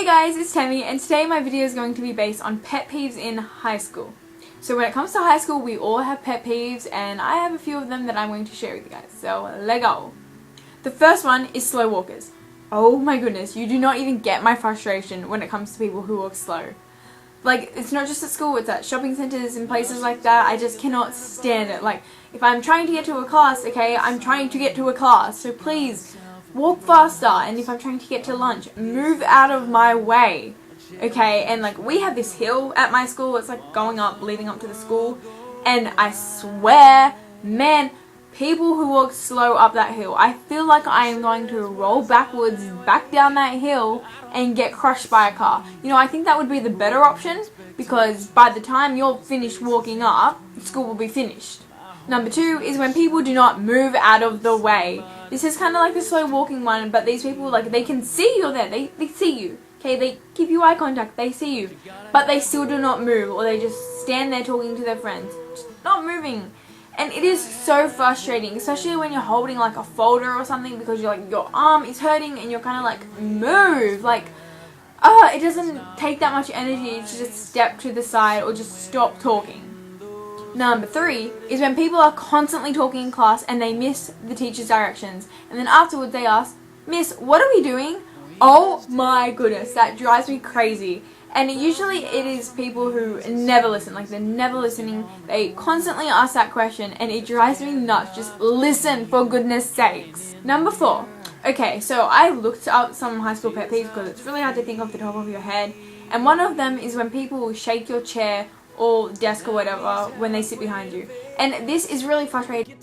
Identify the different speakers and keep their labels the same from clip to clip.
Speaker 1: Hey guys, it's Tammy, and today my video is going to be based on pet peeves in high school. So when it comes to high school, we all have pet peeves, and I have a few of them that I'm going to share with you guys. So let's go. The first one is slow walkers. Oh my goodness, you do not even get my frustration when it comes to people who walk slow. Like, it's not just at school, it's at shopping centers and places like that. I just cannot stand it. Like, if I'm trying to get to a class, okay, I'm trying to get to a class, so please walk faster. And if I'm trying to get to lunch, move out of my way, okay? And like, we have this hill at my school, it's like going up, leading up to the school, and I swear, man, people who walk slow up that hill, I feel like I am going to roll backwards back down that hill and get crushed by a car. You know, I think that would be the better option, because by the time you're finished walking up, school will be finished. Number 2 is when people do not move out of the way. This is kind of like the slow walking one, but these people, like, they can see you're there, they see you, okay, they give you eye contact, they see you, but they still do not move, or they just stand there talking to their friends, just not moving. And it is so frustrating, especially when you're holding like a folder or something, because you're like, your arm is hurting and you're kind of like, move, like, it doesn't take that much energy to just step to the side or just stop talking. Number 3 is when people are constantly talking in class and they miss the teacher's directions, and then afterwards they ask, "Miss, what are we doing?" Oh my goodness, that drives me crazy. And usually it is people who never listen, like they're never listening, they constantly ask that question, and it drives me nuts. Just listen, for goodness sakes. Number 4. Okay, so I looked up some high school pet peeves because it's really hard to think off the top of your head, and one of them is when people shake your chair or desk or whatever when they sit behind you. And this is really frustrating,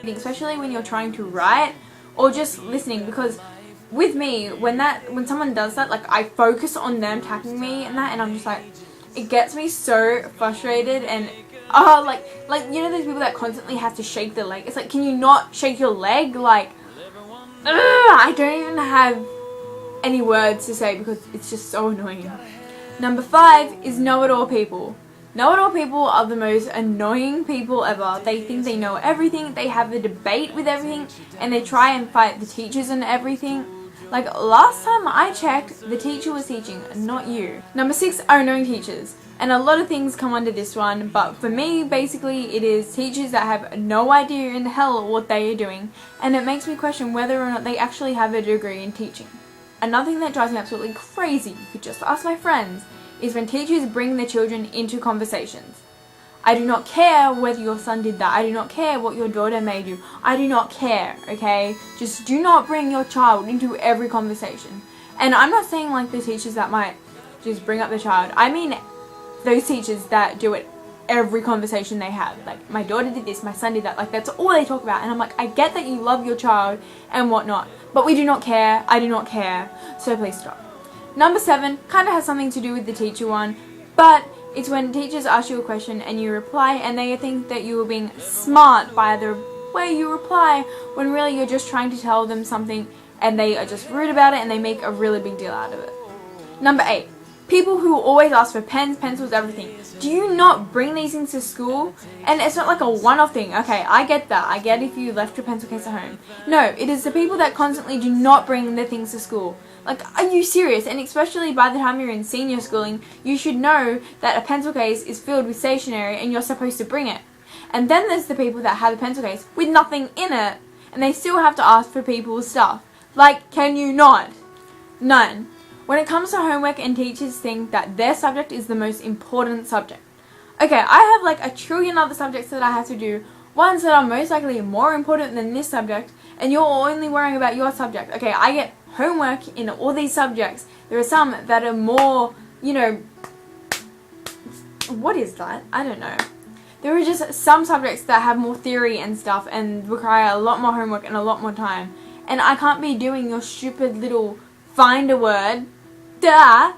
Speaker 1: especially when you're trying to write or just listening, because with me, when someone does that, like, I focus on them tapping me and that, and I'm just like, it gets me so frustrated. And like you know those people that constantly have to shake their leg? It's like, can you not shake your leg? Like, I don't even have any words to say because it's just so annoying. Number 5 is know-it-all people. Know-it-all people are the most annoying people ever. They think they know everything, they have a debate with everything, and they try and fight the teachers and everything. Like, last time I checked, the teacher was teaching, not you. Number 6 are annoying teachers. And a lot of things come under this one, but for me, basically, it is teachers that have no idea in hell what they are doing, and it makes me question whether or not they actually have a degree in teaching. Another thing that drives me absolutely crazy, you could just ask my friends, is when teachers bring their children into conversations. I do not care whether your son did that. I do not care what your daughter made you. I do not care, okay? Just do not bring your child into every conversation. And I'm not saying like the teachers that might just bring up the child. I mean those teachers that do it every conversation they have. Like, my daughter did this, my son did that. Like, that's all they talk about. And I'm like, I get that you love your child and whatnot, but we do not care. I do not care. So please stop. Number 7 kind of has something to do with the teacher one, but it's when teachers ask you a question and you reply and they think that you are being smart by the way you reply, when really you're just trying to tell them something and they are just rude about it and they make a really big deal out of it. Number 8. People who always ask for pens, pencils, everything. Do you not bring these things to school? And it's not like a one-off thing. Okay, I get that. I get if you left your pencil case at home. No, it is the people that constantly do not bring their things to school. Like, are you serious? And especially by the time you're in senior schooling, you should know that a pencil case is filled with stationery and you're supposed to bring it. And then there's the people that have a pencil case with nothing in it, and they still have to ask for people's stuff. Like, can you not? None. When it comes to homework and teachers think that their subject is the most important subject. Okay, I have like a trillion other subjects that I have to do, ones that are most likely more important than this subject, and you're only worrying about your subject. Okay, I get homework in all these subjects. There are some that are more, you know, what is that? I don't know. There are just some subjects that have more theory and stuff and require a lot more homework and a lot more time. And I can't be doing your stupid little find a word. Duh!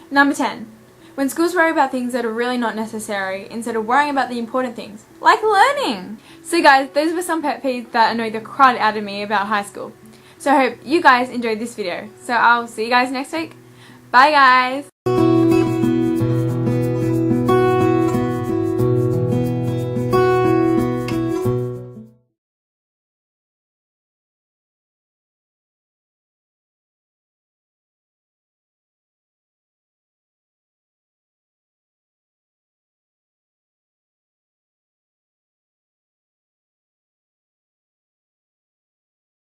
Speaker 1: Number 10. When schools worry about things that are really not necessary instead of worrying about the important things, like learning. So guys, those were some pet peeves that annoy the crud out of me about high school. So I hope you guys enjoyed this video. So I'll see you guys next week. Bye guys!